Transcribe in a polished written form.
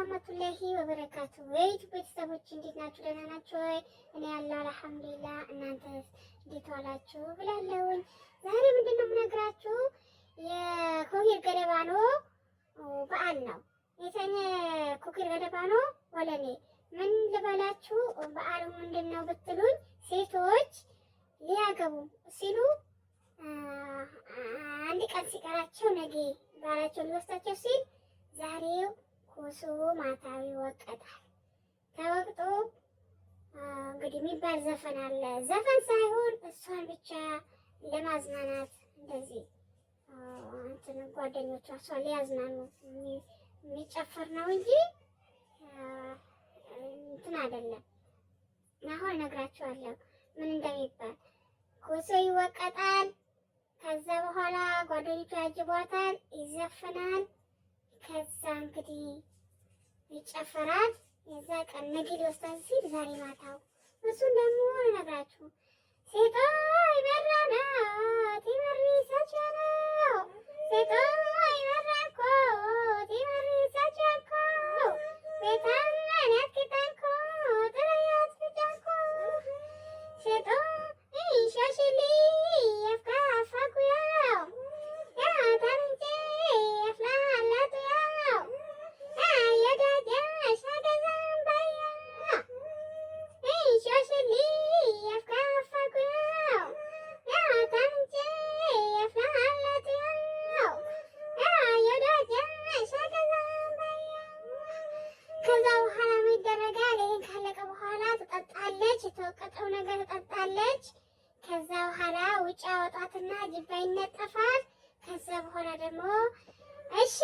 ወራህመቱላሂ ወበረካቱ። የዩቲዩብ ቤተሰቦች እንዴት ናችሁ? ደህና ናችሁ ወይ? እኔ ያለው አልሐምዱሊላህ። እናንተስ እንዴት ዋላችሁ ብላለሁኝ። ዛሬ ምንድነው የምነግራችሁ የኮኪር ገደባኖ በዓል ነው። የተኛ ኮኪር ገደባኖ ወለኔ ምን ልበላችሁ በዓሉ ምንድነው ብትሉኝ ሴቶች ሊያገቡ ሲሉ አንድ ቀን ሲቀራቸው ነገ ባላቸው ሊወስዳቸው ሲል ዛሬው ኮሶ ማታው ይወቀጣል። ተወቅጦ እንግዲህ የሚባል ዘፈን አለ። ዘፈን ሳይሆን እሷን ብቻ ለማዝናናት እንደዚህ እንትን ጓደኞቿ እሷን ሊያዝናኑ የሚጨፈር ነው እንጂ እንትን አይደለም። አሁን እነግራችኋለሁ ምን እንደሚባል። ኮሶ ይወቀጣል። ከዛ በኋላ ጓደኞቿ ያጅቧታል፣ ይዘፈናል። ከዛ እንግዲህ ይጨፈራል። የዛ ቀን ነገ ሊወስዳት ሲል ዛሬ ማታው እሱን ደግሞ እነግራችሁ ሴቶ ይበራናት ይበሪ ሰቻለው ሴቶ ይበራኮ ይበሪ ሰቻልኮ ቤታና ያትኪታንኮ ጥረያት ፍጫንኮ ሴቶ ይሻሽሊ የፍካፋኩያው ያታንቼ የፍላላቱያው አየዳጃ ሻገዛምባያ ይሻሽሊ የፍካፋኩያው ያታንቼ የፍላላቱያው አየዳጃ ሻገዛምባያ። ከዛ በኋላ ምን ይደረጋል? ይሄን ካለቀ በኋላ ትጠጣለች፣ የተወቀጠው ነገር ትጠጣለች። ከዛ በኋላ ውጭ አወጣትና ጅባ ይነጠፋል። ከዛ በኋላ ደግሞ እሺ